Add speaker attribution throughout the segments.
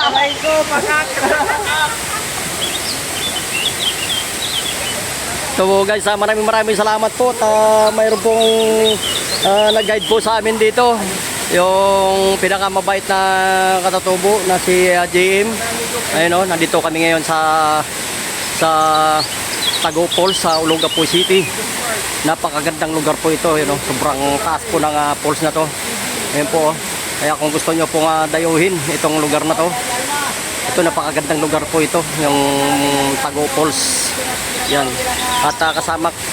Speaker 1: Aray ko, pakak.
Speaker 2: So guys, maraming salamat po at mayroon pong nag-guide po sa amin dito. Yung pinakamabait na katatubo na si JM. Ayun o, nandito kami ngayon sa Tago Falls sa Olongapo City. Napakagandang lugar po ito, you know, sobrang taas po ng falls na to. Ayun po, kaya kung gusto nyo pong dayuhin itong lugar na to, ito napakagandang lugar po ito, yung Tago Falls. Yan. At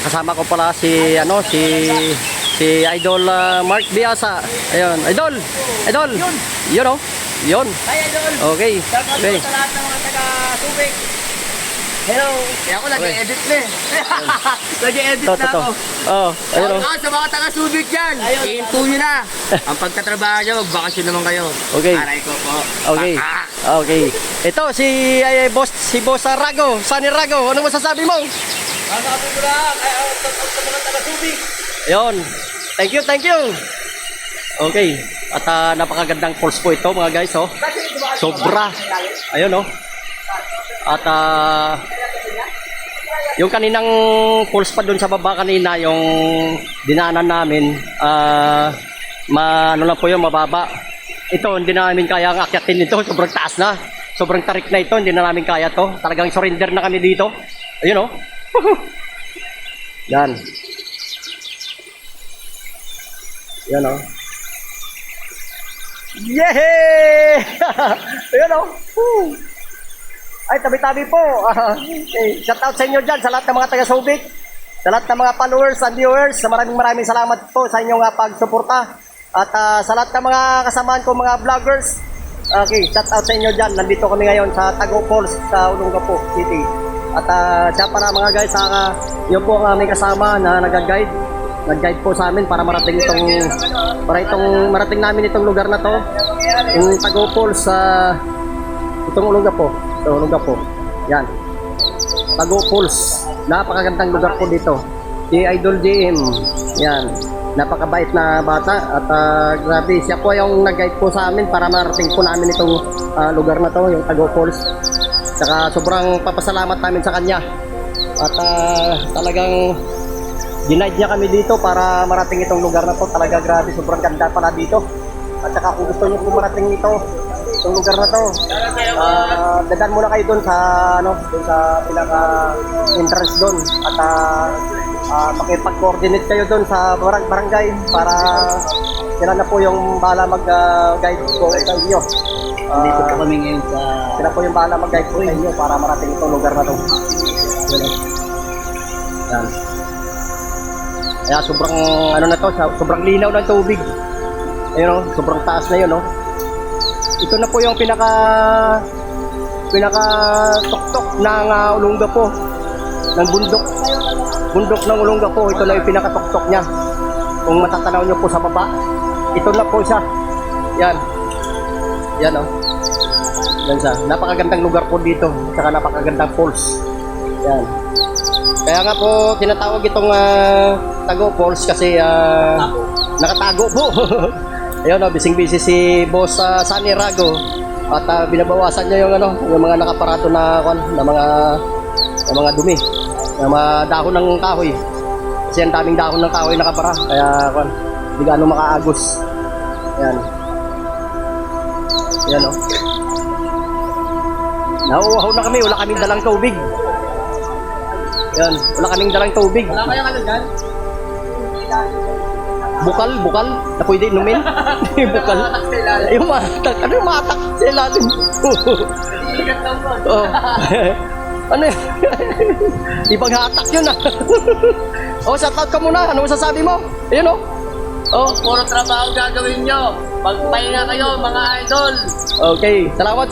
Speaker 2: kasama ko pala si Idol Mark Biasa. Ayun, Idol. You know? Yun.
Speaker 1: Hi, Idol.
Speaker 2: Okay. Okay.
Speaker 1: Sa lahat ng mga taga-tubig. Hello. Kaya ako nag-edit na eh. Nag-edit na ako.
Speaker 2: Oh, ayun oh.
Speaker 1: Sa mga taga-tubig yan. I-into nyo na. Ang pagkatrabaho nyo, magbakasyon naman kayo.
Speaker 2: Okay.
Speaker 1: Aray ko po.
Speaker 2: Okay. Okay. Ito si Boss Rago, Sunny Rago. Ano masasabi mo?
Speaker 1: Masasabi ko lang, sa mga taga-tubig.
Speaker 2: Ayun. Thank you. Okay. At napakagandang falls po ito mga guys, oh. Sobra. Ayun oh. At yung kaninang falls pa doon sa baba kanina, yung dinaanan namin, ano lang po yun, mababa. Ito, hindi na namin kaya akyatin ito. Sobrang taas na. Sobrang tarik na ito. Hindi na namin kaya to. Talagang surrender na kami dito. Ayun o. Yan. Yan o. Yehey! Ayun o. Ay, tabi-tabi po. Okay. Shout out sa inyo dyan, sa lahat ng mga taga-Subic, sa lahat ng mga followers and viewers. Maraming salamat po sa inyong pagsuporta. At sa lahat ng mga kasamaan ko, mga vloggers, okay, shout out sa inyo dyan. Nandito kami ngayon sa Tago Falls, sa Olongapo City. At siya para mga guys, yun po ang aming kasama na nag-guide. Nag-guide po sa amin para marating namin itong lugar na to. Yung Tago Falls, itong Olongapo. So, Olongapo. Yan. Tago Falls. Napakagandang lugar po dito. Si Idol JM. Yan. Napakabait na bata at grabe, siya po yung nag-guide po sa amin para marating po namin itong lugar na to, yung Tago Falls. Saka sobrang papasalamat namin sa kanya at talagang ginaid niya kami dito para marating itong lugar na to. Talaga grabe, sobrang ganda pala dito. At saka kung gusto niyo po marating itong lugar na to, dadan muna kayo doon sa doon sa pinaka entrance doon at makipag-coordinate kayo doon sa barangay para sila na po yung bahala mag-guide po sa inyo.
Speaker 1: Dito po kami ngayon sa...
Speaker 2: Sila po yung bahala mag-guide po sa inyo para marating itong lugar na to. Yan. Kaya sobrang sobrang linaw ng tubig. Ayun, sobrang taas na yun, no? Ito na po yung pinaka tuktok ng Olongapo, ng bundok ng Olongapo. Ito na yung pinakatuktok niya. Kung matatanaw nyo po sa baba, ito na po siya. Yan o. Yan siya. Napakagandang lugar po dito, saka napakagandang falls. Yan. Kaya nga po tinatawag itong Tago Falls kasi nakatago po. Ayun, busy si Boss Sunny Rago at binabawasan niya yung mga nakaparado na mga dumi, yung mga dahon ng kahoy. Kasi ang daming dahon ng kahoy nakapara, kaya hindi gaano makaagos. Ayan. Ayan o. Nauuhaw na kami, wala kaming dalang tubig. Ayan, wala kaming dalang tubig.
Speaker 1: Wala kayong ano dyan?
Speaker 2: Bukal na pwede inumin. Bukal. Yung matak. Ano yung matak sa ilalim? Oh. Ano yun? Ibang hatak yun Oh, shoutout ka muna. Ano masasabi mo? Ayun oh.
Speaker 1: Puro trabaho gagawin nyo. Magpahinga kayo mga idol.
Speaker 2: Okay. Salamat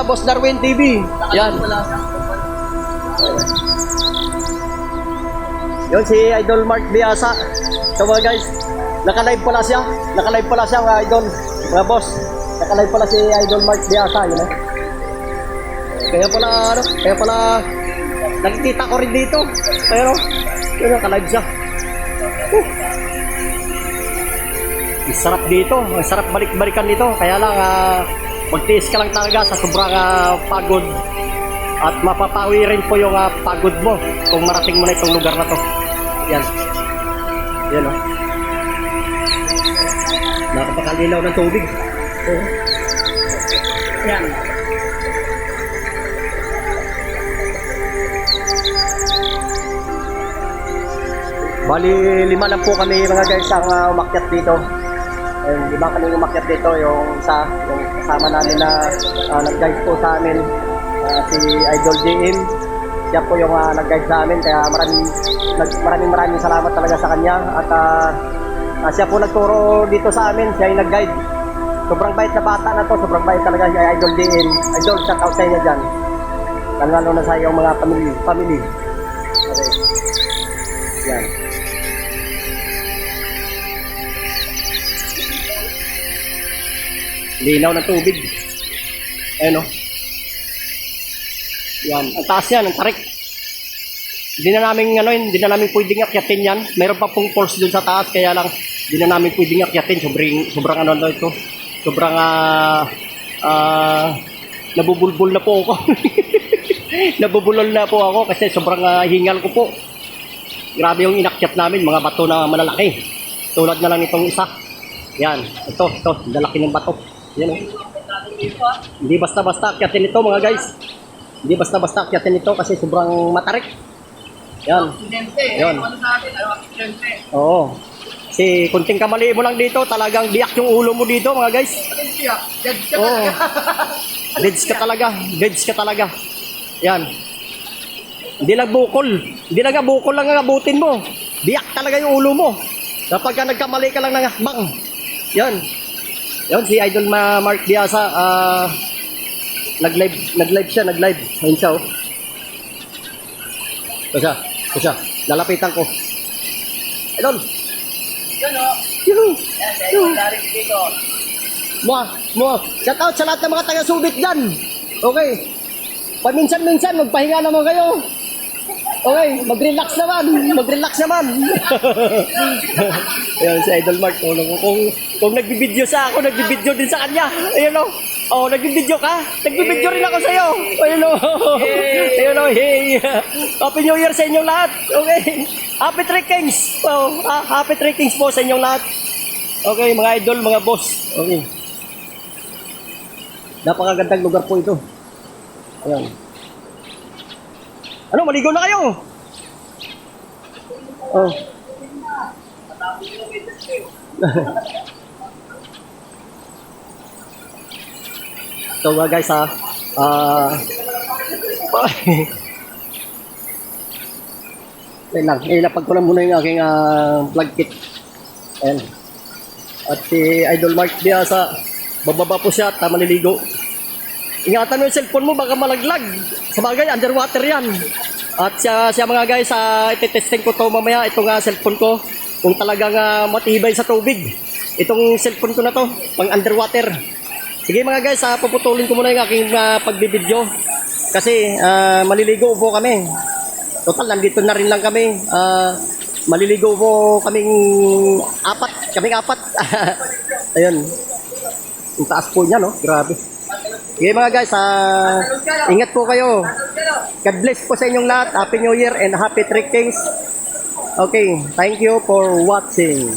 Speaker 2: Boss Darwin TV. Yan. Yun si Idol Mark Biasa. So mga guys, naka-live pala siya mga idol, mga boss. Naka-live pala si Idol Mark Biasa, yun eh. Kaya pala nakikita ko rin dito. Pero yun, naka-live siya. Ang sarap dito, ang sarap balik-balikan dito. Kaya lang magtiis ka lang talaga sa sobrang pagod. At mapapawi rin po yung pagod mo kung marating mo na itong lugar na to. Yan. Yan o. Napakalilaw ng tubig. Yan. Bali, 5 lang po kami mga guys ang umakyat dito. Ayun, 5 kami umakyat dito. Yung isa, yung kasama namin na nag-guide po sa amin, si Idol JM. Siya po yung nag-guide sa amin. Kaya maraming salamat talaga sa kanya. At siya po nagturo dito sa amin. Siya yung nag-guide. Sobrang bait na bata na to. Sobrang bait talaga si Idol JM. Idol, shout out sa inyo dyan. Lalo na sa iyong mga family. Okay. Yan. Linaw ng tubig. Ayan o. Yan. Ang taas yan, ang tarik. Hindi na namin pwedeng akyatin yan. Meron pa pong force dun sa taas, kaya lang hindi na namin pwedeng akyatin. Sobrang ano ito. Sobrang nabubulbul na po ako. Nabubulol na po ako kasi sobrang hingal ko po. Grabe yung inakyat namin, mga bato na malalaki. Tulad na lang itong isa. Yan, ito, lalaki ng bato. Yan o. Hindi basta-basta akyatin ito mga guys. Hindi basta-basta akyatin ito kasi sobrang matarik. Yan. Yan. Oo. Kasi kunting kamali mo lang dito, talagang biyak yung ulo mo dito mga guys. Oo. Deads ka talaga. Yan. Hindi lang bukol. Hindi lang nga bukol lang ang abutin mo. Biyak talaga yung ulo mo. Kapag ka nagkamali ka lang ng hakbang. Yan. Yan si Idol Mark Diasa. Nag-live siya. Ayun siya oh. Ito siya. Lalapitan ko. Idol.
Speaker 1: Yan o.
Speaker 2: Yun.
Speaker 1: Direct dito.
Speaker 2: Mo. Shout out sa lahat ng mga taga-subit dyan. Okay. Paminsan-minsan, magpahinga naman kayo. Okay, mag-relax naman. Ayan si Idol Mark. Kung nagbibideo sa ako, nagbibideo din sa kanya. Ayan o. Oh, nagbibideo ka? Nagbibideo rin ako sa'yo. Ayan o. Ayan o, hey. Happy New Year sa inyong lahat. Okay. Happy Trekkings. Oh, happy Trekkings po sa inyong lahat. Okay, mga idol, mga boss. Okay. Napakagandang lugar po ito. Ayan. Ano, maligo na kayo? Oh. So guys ilapag ko lang muna yung aking plug kit. Ayan. At si Idol Mark Diasa, bababa po siya at maliligo. Ingatan mo yung cellphone mo, baka malaglag. Sabagay, underwater yan. At siya mga guys, ititesting ko to mamaya, itong cellphone ko, kung talagang matibay sa tubig. Itong cellphone ko na to, pang underwater. Sige mga guys, puputulin ko muna yung aking pagbibideo. Kasi maliligo po kami. Total, nandito na rin lang kami. Maliligo po kaming apat. Ayun. Yung taas po niya, no? Grabe. Okay mga guys, ingat po kayo. God bless po sa inyong lahat. Happy New Year and Happy Trekkings. Okay, thank you for watching.